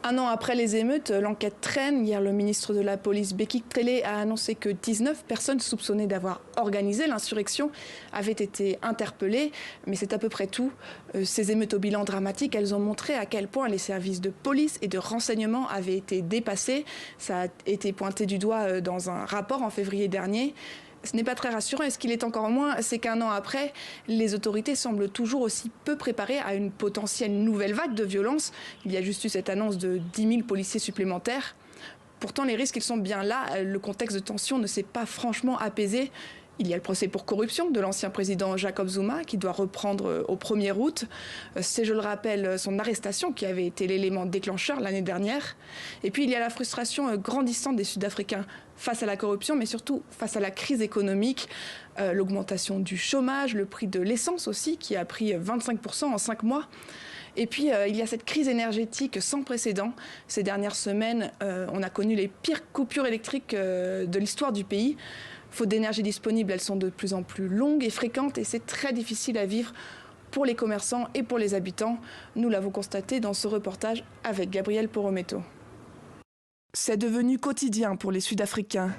Un an après les émeutes, l'enquête traîne. Hier, le ministre de la Police, Bekik Tele, a annoncé que 19 personnes soupçonnées d'avoir organisé l'insurrection avaient été interpellées. Mais c'est à peu près tout. Ces émeutes au bilan dramatique, elles ont montré à quel point les services de police et de renseignement avaient été dépassés. Ça a été pointé du doigt dans un rapport en février dernier. Ce n'est pas très rassurant, et ce qu'il est encore moins, c'est qu'un an après, les autorités semblent toujours aussi peu préparées à une potentielle nouvelle vague de violence. Il y a juste eu cette annonce de 10 000 policiers supplémentaires. Pourtant, les risques, ils sont bien là. Le contexte de tension ne s'est pas franchement apaisé. Il y a le procès pour corruption de l'ancien président Jacob Zuma qui doit reprendre au 1er août. C'est, je le rappelle, son arrestation qui avait été l'élément déclencheur l'année dernière. Et puis il y a la frustration grandissante des Sud-Africains face à la corruption, mais surtout face à la crise économique, l'augmentation du chômage, le prix de l'essence aussi qui a pris 25% en 5 mois. Et puis, il y a cette crise énergétique sans précédent. Ces dernières semaines, on a connu les pires coupures électriques de l'histoire du pays. Faute d'énergie disponible, elles sont de plus en plus longues et fréquentes et c'est très difficile à vivre pour les commerçants et pour les habitants. Nous l'avons constaté dans ce reportage avec Gabriel Porometo. C'est devenu quotidien pour les Sud-Africains.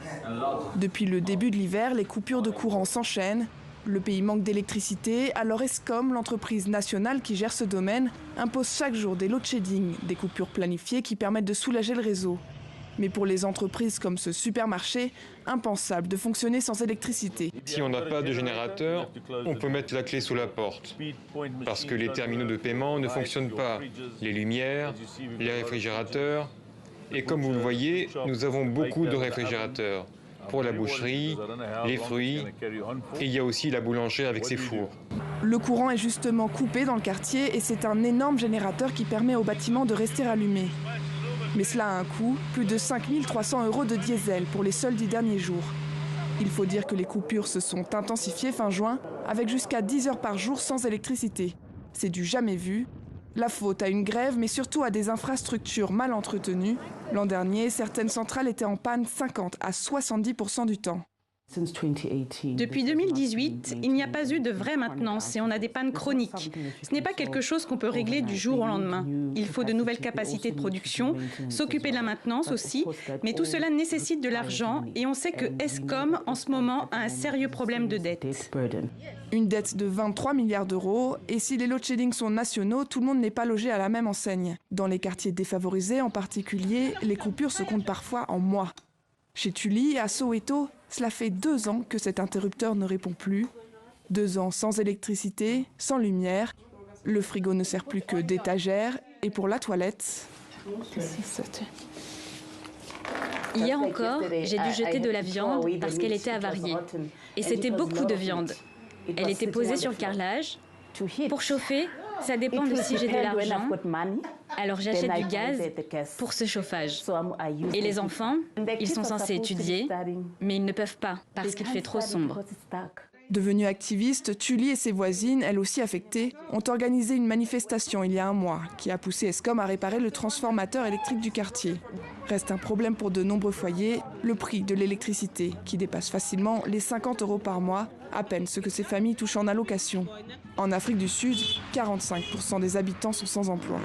Depuis le début de l'hiver, les coupures de courant s'enchaînent. Le pays manque d'électricité, alors Eskom, l'entreprise nationale qui gère ce domaine, impose chaque jour des load shedding, des coupures planifiées qui permettent de soulager le réseau. Mais pour les entreprises comme ce supermarché, impensable de fonctionner sans électricité. Si on n'a pas de générateur, on peut mettre la clé sous la porte. Parce que les terminaux de paiement ne fonctionnent pas. Les lumières, les réfrigérateurs. Et comme vous le voyez, nous avons beaucoup de réfrigérateurs. Pour la boucherie, les fruits, et il y a aussi la boulangerie avec ses fours. Le courant est justement coupé dans le quartier et c'est un énorme générateur qui permet au bâtiment de rester allumé. Mais cela a un coût, plus de 5 300 € de diesel pour les seuls 10 derniers jours. Il faut dire que les coupures se sont intensifiées fin juin, avec jusqu'à 10 heures par jour sans électricité. C'est du jamais vu. La faute à une grève, mais surtout à des infrastructures mal entretenues. L'an dernier, certaines centrales étaient en panne 50 à 70% du temps. Depuis 2018, il n'y a pas eu de vraie maintenance et on a des pannes chroniques. Ce n'est pas quelque chose qu'on peut régler du jour au lendemain. Il faut de nouvelles capacités de production, s'occuper de la maintenance aussi, mais tout cela nécessite de l'argent et on sait que Eskom, en ce moment, a un sérieux problème de dette. Une dette de 23 milliards d'euros, et si les load shedding sont nationaux, tout le monde n'est pas logé à la même enseigne. Dans les quartiers défavorisés en particulier, les coupures se comptent parfois en mois. Chez Tuli, à Soweto, cela fait 2 ans que cet interrupteur ne répond plus. 2 ans sans électricité, sans lumière. Le frigo ne sert plus que d'étagère. Et pour la toilette... Hier encore, j'ai dû jeter de la viande parce qu'elle était avariée. Et c'était beaucoup de viande. Elle était posée sur le carrelage. Pour chauffer, ça dépend de si j'ai de l'argent. Alors j'achète du gaz pour ce chauffage. Et les enfants, ils sont censés étudier, mais ils ne peuvent pas parce qu'il fait trop sombre. Devenue activiste, Tuli et ses voisines, elles aussi affectées, ont organisé une manifestation il y a 1 mois qui a poussé Eskom à réparer le transformateur électrique du quartier. Reste un problème pour de nombreux foyers, le prix de l'électricité qui dépasse facilement les 50 € par mois, à peine ce que ces familles touchent en allocation. En Afrique du Sud, 45% des habitants sont sans emploi.